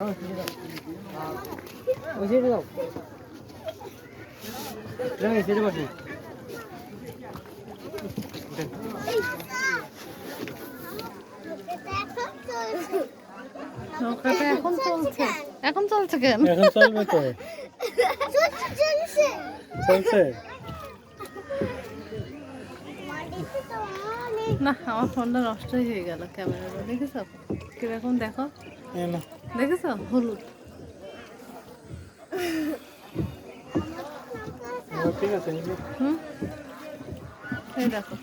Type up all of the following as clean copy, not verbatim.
ওই সাইডে যাও। এই সাইডে বসে। নৌকাটা এখন চলছে। এখন চলছে কেন? এখন চলবে তো। চলছে। না, আমার ফোনটা নষ্ট হয়ে গেল। ক্যামেরাটা দেখেছো কিরকম? দেখো, দেখেছো হলুদ। ঠিক আছে। হুম, এই দেখো।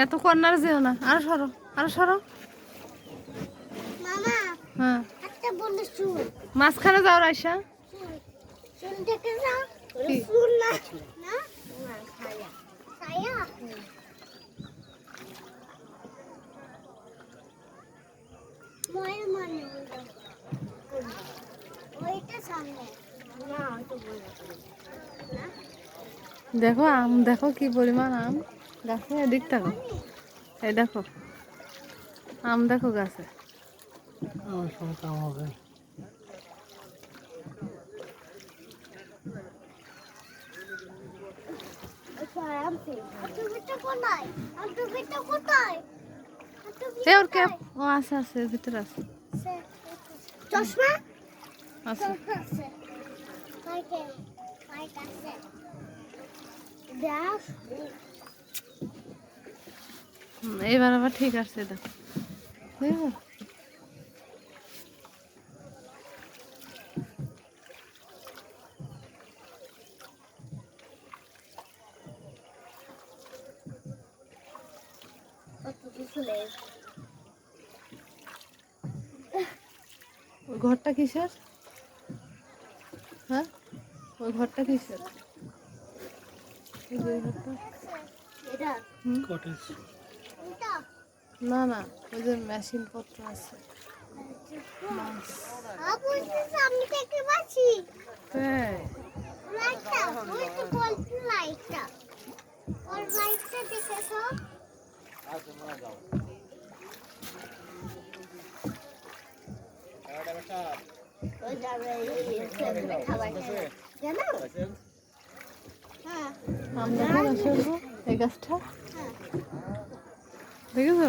এত কর্নার যেও না, আরো সরো, আরো সরো। হ্যাঁ, মাঝখানে যাও রাইসা। দেখো আম, দেখো কি পরিমাণ আম গাছে। এদিক দেখো, এই দেখো আম, দেখো গাছে। আমার সঙ্গে কাম হবে। এ ওর ক্যাপ, ও আছে আছে এর ভিতরে আছে। চশমা আছে। এবার আবার ঠিক আছে, দেখো দেখো। ওই ঘরটা কিসের? হ্যাঁ, ওই ঘরটা কিসের? এই যে ওই ঘরটা। কটেজ। না না, ওই যে মেশিন পত্র আছে। মাছ। আমি দেখতে পাচ্ছি তাই? লাইটটা, ওই তো বলছি লাইটটা, ওর লাইটটা দেখেছো? ওই যাবে এই খাবার খেয়ে জানো? হ্যাঁ আম দেখো গাছের উপর, এই গাছটা হ্যাঁ। দেখেছো?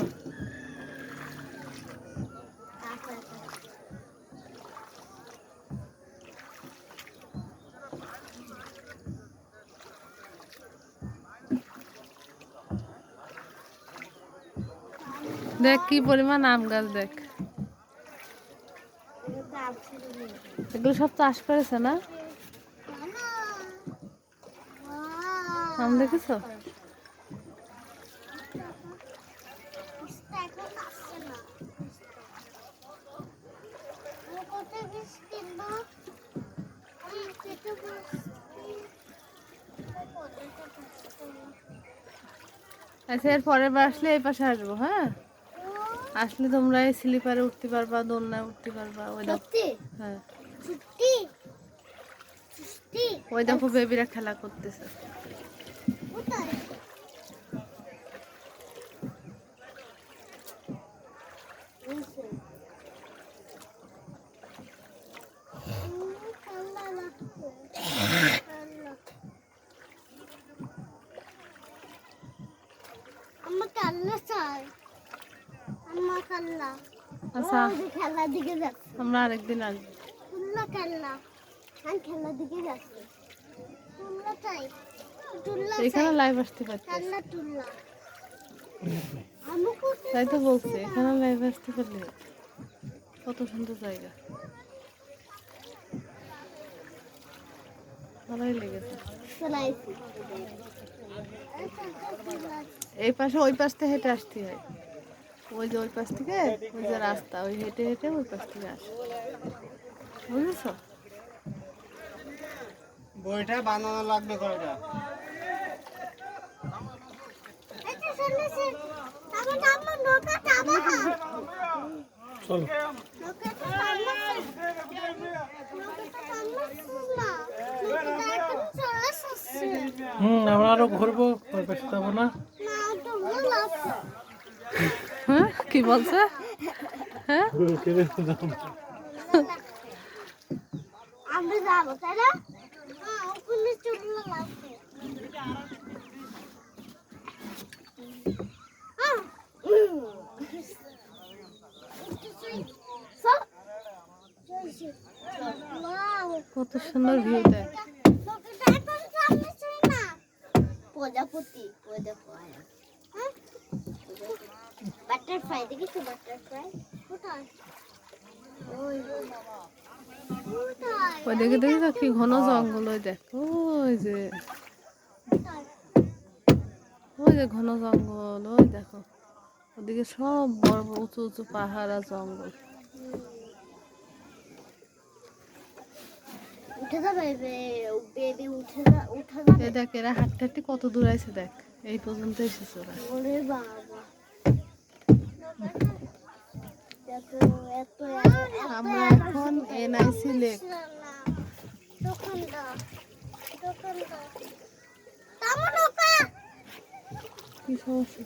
দেখ কি পরিমাণ আম গাছ, দেখ। এগুলো সব চাষ করেছে না? আম দেখেছো? আচ্ছা, এর পরের বার আসলে এই পাশে আসবো। হ্যাঁ, আসলে তোমরা এই স্লিপারে উঠতে পারবা, দোলনায় উঠতে পারবা। ওই দেখো। হ্যাঁ, ওই দেখো বেবিরা খেলা করতেছে। আচ্ছা, খেলার দিকে যাচ্ছে, আমরা আরেকদিন আসবো। খেলার দিকে যাচ্ছে। এখানে লাইভ আসতে পারছি। তাই তো বলছি, এখানে লাইভ আসতে পারলে কত সুন্দর জায়গা, ভালোই লেগেছে। এই পাশে ওই পাশ থেকে হেঁটে আসতে হয়। ওই যে ওই পাশ থেকে, ওই যে রাস্তা, ওই হেঁটে হেঁটে ওই পাশ থেকে আসে, বুঝেছ? বইটা বানানো লাগবে কয়টা? চলো। নৌকাটা সামলাচ্ছে নৌকাটা সামলাচ্ছে না নৌকাটা এখন চলে আসছে আমরা আরো ঘুরবো ওই পাশে যাবো না না তো ভুল আছে হ্যাঁ কি বলছে? হ্যাঁ আমরা যাবো তাই না ওখানে চলে লাগছে কত সুন্দর ভিউ দেখ। প্রজাপতি বাটারফ্লাই দেখিস বাটারফ্লাই কোথায় ওই দেখে দেখি তো কি ঘন জঙ্গল, ওই দেখ ওই যে ঘন জঙ্গল, ওই দেখো ওদিকে সব বড় বড় উঁচু উঁচু পাহাড় আর জঙ্গল। উঠে যাবে বেবি উঠে যাবে এই দেখ এরা হাঁটতে হাঁটতে কত দূর আছে, দেখ এই পর্যন্ত এসেছে ওরা। ওরে বাবা আমরা এখন এনআইসি লেক। কি সমস্যা?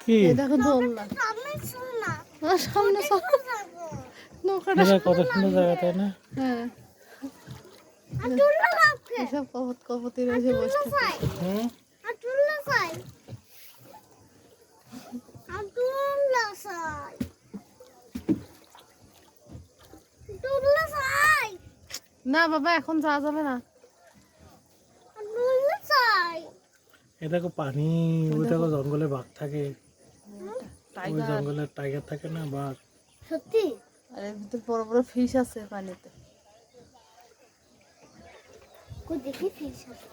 কি এই দেখো দোলনা, সামনে নৌকাটা। কত সুন্দর জায়গা তাই না? হ্যাঁ এসব কপতি রয়েছে বসে থাকে। হুম না বাবা এখন যাওয়া যাবে না। এ দেখো পানি, ওই দেখো জঙ্গলে বাঘ থাকে, ওই টাইগার জঙ্গলে টাইগার থাকে না, বাঘ। সত্যি আর এর ভিতর বড় বড় ফিশ আছে পানিতে। দেখি ফিশ আছে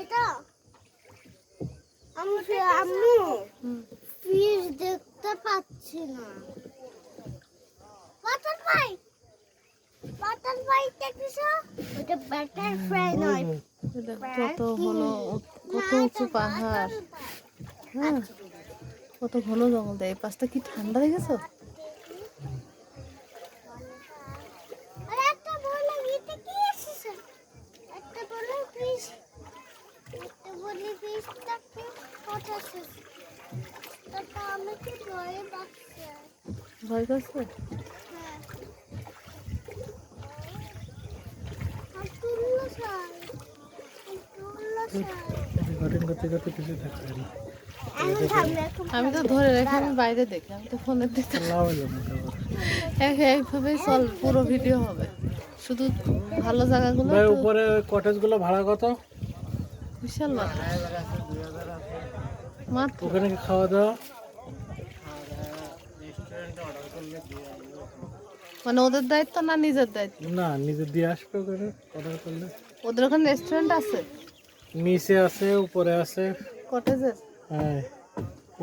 এটা আম্মু ফিশ দেখতে পাচ্ছি না। বাটারফ্লাই দেখছো ওটা বাটারফ্লাই নয় এই দেখো কত হলো, কত উঁচু পাহাড়, হ্যাঁ কত ঘন জঙ্গল। দেয় এই পাশটা কি ঠান্ডা দেখেছো? আরে একটা বলে এটা কি এসেছে একটা বলে ফিশটাকে কোথাছে তা আমি কি ভয় পাচ্ছি ভয় করছে? হ্যাঁ আব্দুল্লাহ স্যার রেকর্ডিং করতে করতে কিছু থাকবে না, আমি সামনে এখন আমি তো ধরে রেখে আমি বাইরে দেখি, আমি তো ফোনের দিকে লাভ হইলো না তো। এইভাবেই চল, পুরো ভিডিও হবে, শুধু ভালো জায়গাগুলো ভাই তো। উপরে কটেজ গুলো ভাড়া কত? বিশাল বাতাস মাত্র। ওখানে কি খাওয়া দাওয়া? মানে ওদের দায়িত্ব না নিজের দায়িত্ব? না, নিজে দিয়ে আসবে ওখানে অর্ডার করলে। ওদের ওখানে রেস্টুরেন্ট আছে, নিচে আছে, উপরে আছে। কটেজের? হ্যাঁ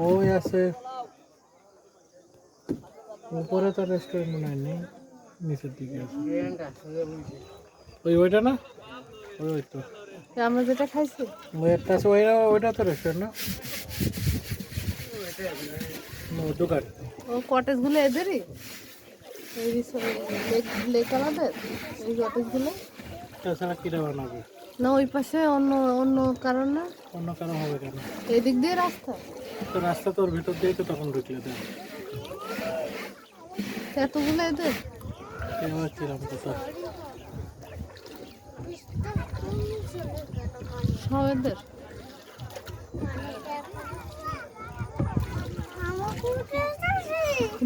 ওই আছে, উপরে তো রেস্টুরেন্ট মনে হয় নেই, নিচের দিকে আছে। ওইটা না, ওই তো আমরা যেটা খাইছি ওই একটা আছে, ওইটা তো রেস্টুরেন্ট না, দোকান। ও কটেজগুলো এদেরই, এই লেক আমাদের এই কটেজগুলো। তাছাড়া কিরা বানাবে? না ওই পাশে অন্য অন্য কারণ না, অন্য কারো হবে কেন? এদিক দিয়ে রাস্তা, তো রাস্তা তোর ভিতর দিয়ে তো তখন ঢুকলে দেয় এতগুলো এদের। এবার কিরম কথা? সব এদের।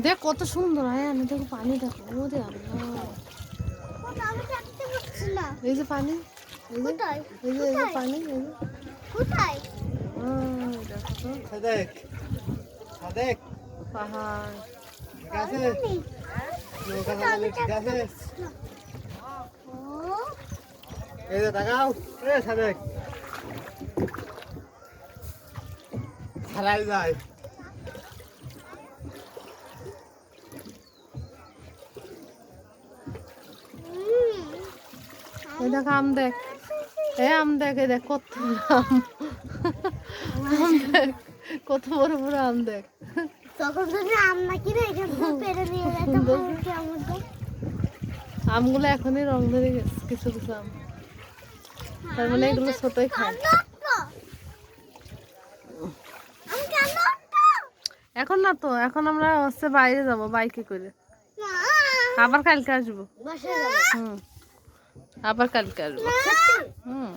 দেখ কত সুন্দর, হ্যাঁ আমি দেখো পানি দেখো, ও দে আল্লাহ, এই যে পানি, এই যে কোথায়? এই যে এই যে পানি, এই যে কোথায় দেখো তো সাদেক সাদেক পাহাড়। ঠিক আছে, নৌকা চালালে ঠিক আছে। এই যে তাকাও, এ সাদেক হারাই যায়। এই দেখ আম দেখ, আম দেখ, এই দেখ কত আম। আম দেখ, কত বড় বড় আম দেখ। তখন যদি আম না কিনে এখান থেকে পেরে নিয়ে যেতে পারবো কি আমাদের? আমগুলো এখনই রং ধরে গেছে কিছু কিছু আম, তার মানে এগুলো ছোটই খায়। আমি কেন এখন না তো, এখন আমরা হচ্ছে বাইরে যাব বাইকে করে, আবার কালকে আসবো। বাসায় যাবো। হুম, আবার কালকে আসবো। হুম,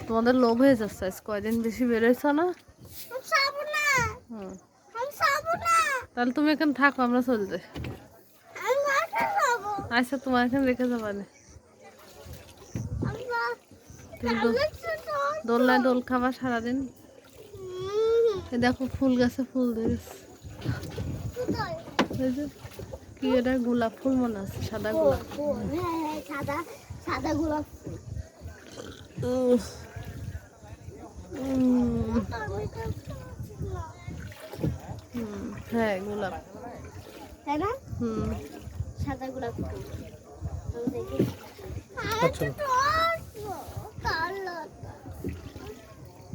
তোমাদের লোভ হয়ে যাচ্ছে, আজ কয়দিন বেশি বেরোইছ না। আমি যাবো না। হুম, আমি যাবো না। তাহলে তুমি এখানে থাকো, আমরা চলে যাই। আমি বাসায় যাবো। আচ্ছা, তোমার এখানে রেখে যাবা না, আমি বা- তুমি কালকে তো দোলনায় দোল খাবা সারাদিন। এই দেখো ফুল গাছে ফুল ধরেছে, কোথায়? এই যে কি এটা গোলাপ ফুল মনে আছে, সাদা গোলাপ। হ্যাঁ হ্যাঁ সাদা সাদা গোলাপ ফুল। উম, আমি তো পাচ্ছি না। হ্যাঁ গোলাপ। তাই না? হুম, সাদা গোলাপ ফুল। আমি দেখি। আচ্ছা। তো আসবো। কালোটা।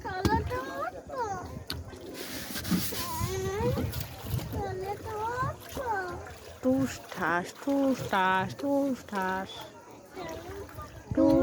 কালোটা আসবো। কালোটা আসবো। টুস ঠাস টুস ঠাস টুস ঠাস টুস